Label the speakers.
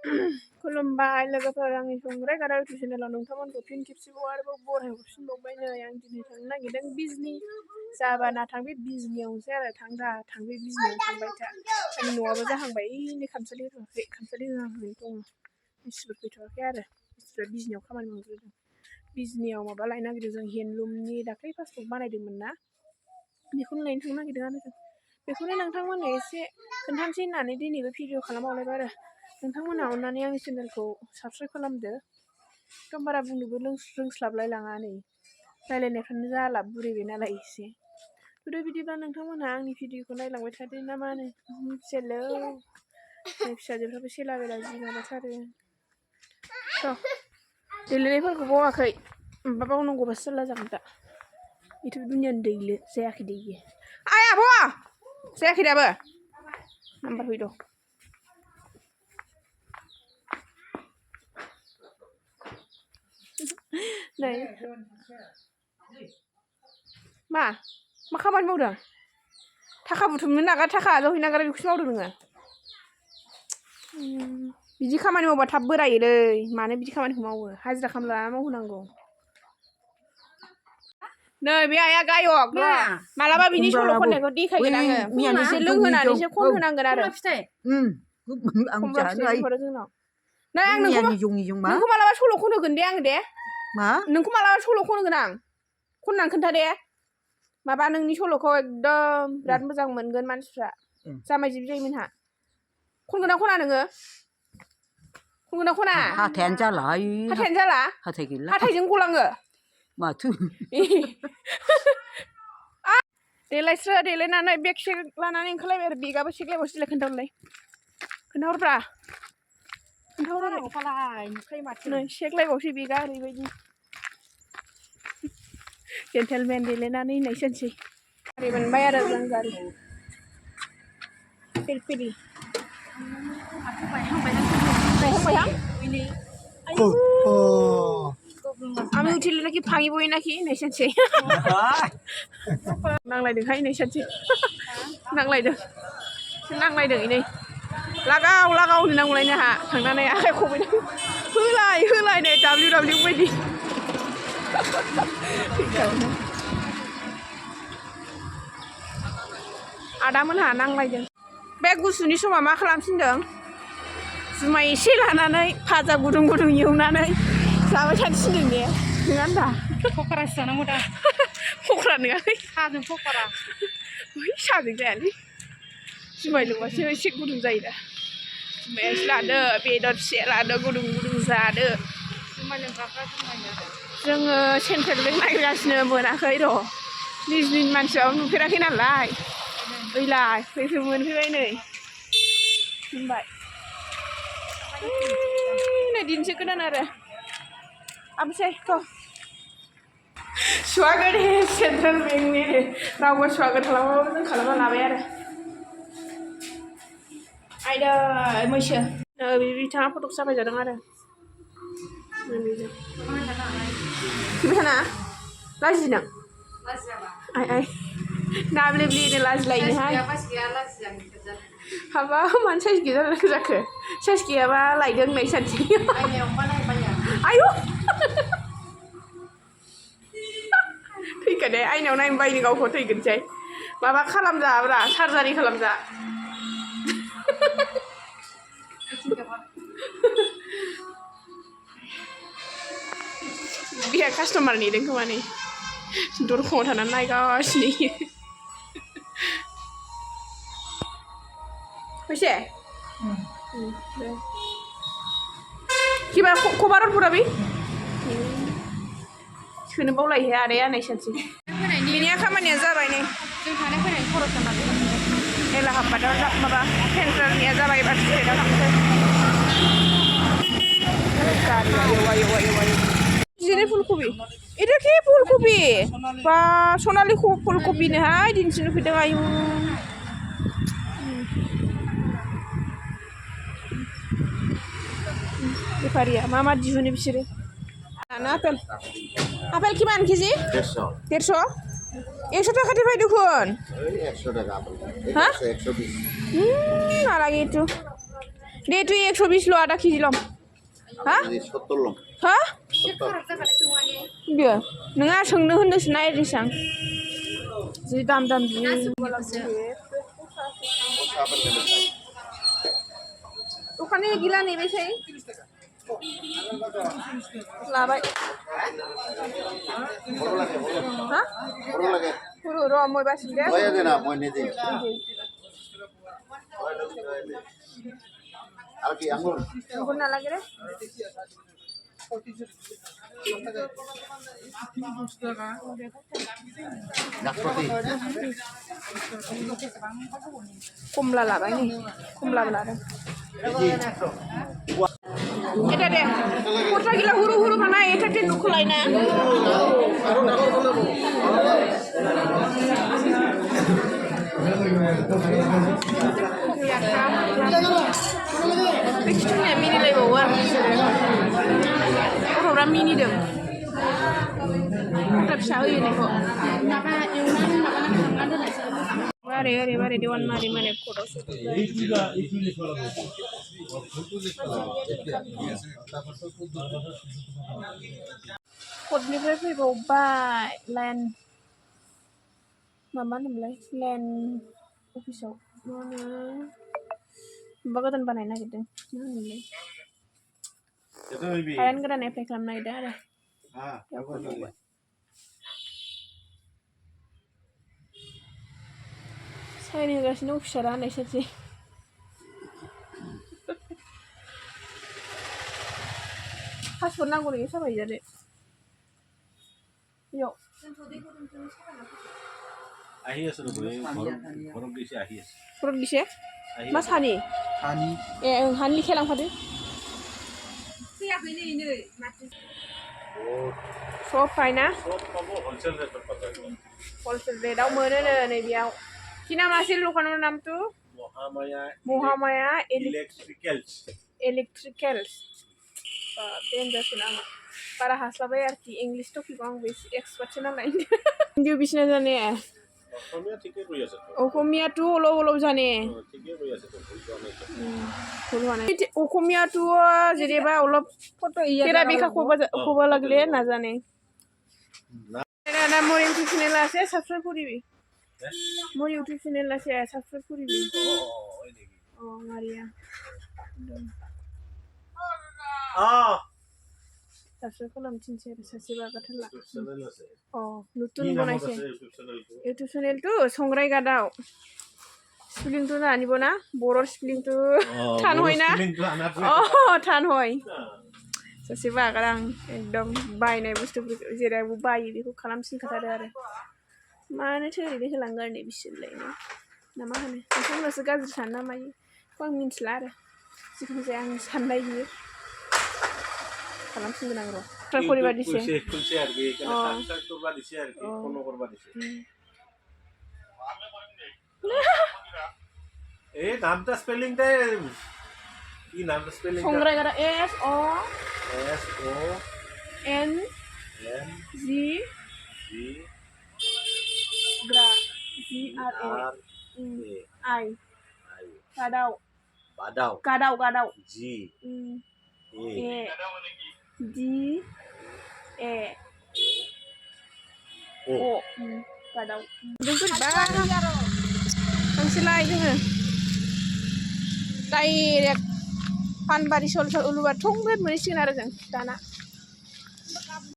Speaker 1: खुलुमबाय लोगोफोर आंनि संग्राय गारा इउटुब चेनेलाव नोंथांमोनखौ फिन खेबसेबाव आरोबाव बराय हरफिनबावबाय नै आं दिनै थांनो नागिरदों बिजनि जाबाना थां बे बिजनियावनोसै आरो थां बे बिजनियाव थांबाय था आंनि न'आबो जाहांबाय नै खामसालि होहांनानै दङ मानसिफोर फैथ'वाखै आरो मानसिफ्रा बिजनियाव खामानि मावग्रोदों बिजनियाव माबा लायनो नागिरदों जों हेन्दलुमनि दाख्लै पासबुक बानायदोंमोन ना बेखौनो लायनो थांनो नागिरदों आरो जों बेखौनो नोंथांमोननो एसे खोन्थानोसै होननानै दिनैबो भिडिअ खालामबावलायबाय आरो नोंथांमोना अननानै आंनि चेनेलखौ साबस्क्राइब खालामदो एकदम बारा बुंनोबो रोंस्लाबलाय लाङा नै रायलायनायफ्रानो जाला बुरिबाय नालाय एसे बिदिब्ला नोंथांमोनहा आंनि भिडिअखौ नायलांबाय थादो ना मा होनो मिथियालै फिसाजोफ्राबो सेला बेला जि माबाथारो थ' देलायनायफोरखौ बावाखै माबा बावनांगौबासो जारला जागोन दा बेथ' दुनियानि दैलो जायाखै दै इयो आइ आब' जायाखै दाबो नाम्बार फैद' नै मा खामानि मावदों थाखा बुथुमनो नागार थाखा आजावहैनो नागार बेखौसो मावदों नोङो बिदि खामानि मावबा थाब बोरायोलै मानो बिदि खामानिखौ मावो हाजिरा खामला मावहोनांगौ नै बे आइया गायक मालाबा बिनि सल' खननायखौ देखायगोन आङो एसे लोंहोनानैसो खन होनांगोन आरो खमला फिथाइ बिहरो जोंनाव नै आं नोंखौ मालाबा सल' खनहोगोन दे आङो दे मा नोंखौ मालाबा सल' खनहोगोन आं खननानै खोन्था दे माबा नोंनि सल'खौ एकदम बिराद मोजां मोनगोन मानसिफ्रा जामाय बिजायमोनहा खनगोन ना खना नोङो खनगोन ना खना
Speaker 2: हाथायानो जाला
Speaker 1: हाथायानो जाला
Speaker 2: हाथाय गैला
Speaker 1: हाथायजों गलाङो माथो देलायस्रो देलायनानै बेग सेग लानानै ओंखारलायबाय आरो बेगाबो सेगलायबावसो दिलाय खोन्थाहरलाय खोन्थाहरब्रा खोन्थाहर नै सेगलायबावसो बेगा ओरैबायदि जेन्टेलमेन देलायनानै होननाय सानसै गारि मोनबाय आरो जों गारि फिरफिलि আমি উঠিলে নাকি ভাঙিবই নাকি নাই সানসै नांलायदोंहाय नै सानसै नांलायदों नै लागाव लागाव होननांगौलायनो आंहा थांनानै आखाइ खबबाय होलाय नै WW बायदि आदामोनहा नांलायदों बे गुसुनि समा मा खालामफिनदों जुमाय एसे लानानै भाजा गुदुं गुदुं एवनानै जाबाय थानो थिनदों ने नङा होनदा पकरासो जानांगौ दा पकरा नङालै साजों पकरा साजों जायालै जुमाय लोंबासो एसे गुदुं जायो दा जुमाय एसे लादो बेदर फिसा लादो गुदुं गुदुं जादो जुमाय लोंग्राफ्रा जुमाय जोङो सेन्ट्रेलजों नागिरगासिनो मोनाखै र' निजनि मानसियाबो नुफेराखै नालाय ओइलाय मोनफैबाय नै होनबाय नै दिनसो गोदान आरो ओमफ्राय थ' स्वागत है सेंट्रल बैंक में रावबो स्वागत खालामाबाबो जों खालामना लाबाय आरो आयदै मैसो बिथाङा फटक साफाय जादों आरो फैबाय थाना लाजि नों आइ आइ नाब्लेब्लेनो लाजिलायनोहाय हाबा मानो साइज गैया जाखो साइज गैयाबा लायदों होननाय सानसै आयु थैखादे आइनाव नायनो बायनो गावखौ थैगोनसै माबा खालामजाब्रा सार्जारि खालामजा बिहा कास्टमार नेदों खोमा नै दरखंआव थानानै नायगासिनो फैसे किबा खबार पुरा बे सोनो बावलायो आदाया होननाय सानसै बिनिया खामानिया जाबाय नै जों थांनाय फैनायनि खरस होनानै एला हाब्बादा माबा सेन्ट्रेलनिया जाबाय एबार स्टेटआव थांसै जिरे फुलकबि এটা কি ফুলকপি বা সোনালি ফুলকপি নেহাই দিনসিनो फैदों आयु बेफारिया मा दिहुनो बिसोरो आपेल आपेल किमान केजि 150 100 টাকাতে পাই দেখুন 100 টাকা আপেল হ্যাঁ 120 নালাগে একটু दे तुई 120 ल आधा केजि लम हा
Speaker 2: 70 लम
Speaker 1: हा
Speaker 2: 70
Speaker 1: बियो नोङा सोंनो होनदोंसो ना एरिसां जि दाम जि दखाननि गिला नेबायसै लाबाय हा हरो र' মই বাছি দে
Speaker 2: হয় দে না মই নেদি আর কি আঙ্গুর
Speaker 1: আঙ্গুর না লাগে রে
Speaker 2: নাশপাতি
Speaker 1: কমলা লাবাই নি কমলা লাদों এটা দে কটা গিলা হুরু হুরু বানাই এটা তে নুখলাই না Picture-nya mini lebawa gथ'फ्रा mini dong kita bisa ini kok mari dewan mari foto Kodniफ्राय फैबावबाय land माबा होनोमोनलाय land अफिसाव मा होनो माबा गोदान बानायनो नागिरदों मा होनोमोनलाय हायान गोदान एप्लाइ खालामनो नागिरदों आरो बेयाव फैबावबाय साइन होगासिनो अफिसारा होननाय सासे पासपर्ट नांगौ नोङो साफाय जादो बेयाव
Speaker 2: আহি আছে ঘৰত গৈছে আহি আছে
Speaker 1: ঘৰত দিছে मा सानि ए ओं हानि लिखालांफादो फैयाखै नै माथो सब फायना
Speaker 2: सब पाबो होलसेल रेटआव पाबो
Speaker 1: होलसेल रेटआव मोनोनो नै बेयाव কি নাম আছিল দোকানৰ নামটো মহামায়া इलेक्ट्रिकेल्स देनजारसो नामा बारा हास्लाबाय आरोखि इंलिश टपिकआव आंबो एसे एक्सपार्टसो नालाय हिन्दी बिसिना जाने অসমীয়াটো অলপ অলপ জানে অসমীয়াটো যেনিবা অলপ তেৰা বিঘা ক'ব লাগিলে নাজানে মোৰ ইউটিউব চেনেল আছে সাবস্ক্রাইব কৰিবি মোৰ ইউটিউব চেনেল আছে সাবস্ক্রাইব কৰিবি মাৰিয়া সাবস্ক্রাইব খালাम थिनसै आरो सासे बागाथारला नতুन बनायसै इउटिউब चेनेलটো সংগ্राই গাদাও স্পেলিংটো জানিব না বড়ৰ স্পেলিংটো টান হয় না টান হয় सासे बागार आं एकदम बायनाय बुस्थुफोरखौ जेरावबो बायो बेखौ खालामसिनखाथारो आरो मानो ओरैनो होलांगारनो बिसोरलायनो ना मा होनो नोंथांमोनासो गाज्रि सानो ना मायो बेखौ आं मिन्थिला आरो जिखुनु जाया आं साननाय बियो खालामसिनगोन आं र' ट्राइ करिबा दिसे
Speaker 2: खुलसे আর কি এখানে সাবস্ক্রাইব করবা দিছে আর কি ফলো করবা দিছে এই নামটা স্পেলিংটা কি নামটা স্পেলিংটা
Speaker 1: সংগ্রাই গাদা S O N G G R A I गादाव G A D A O गादाव थांसैलाय जोङो डाइरेक्ट पानबारि सल उलुबार थंब्लेट मोनहैसिगोन आरो जों दाना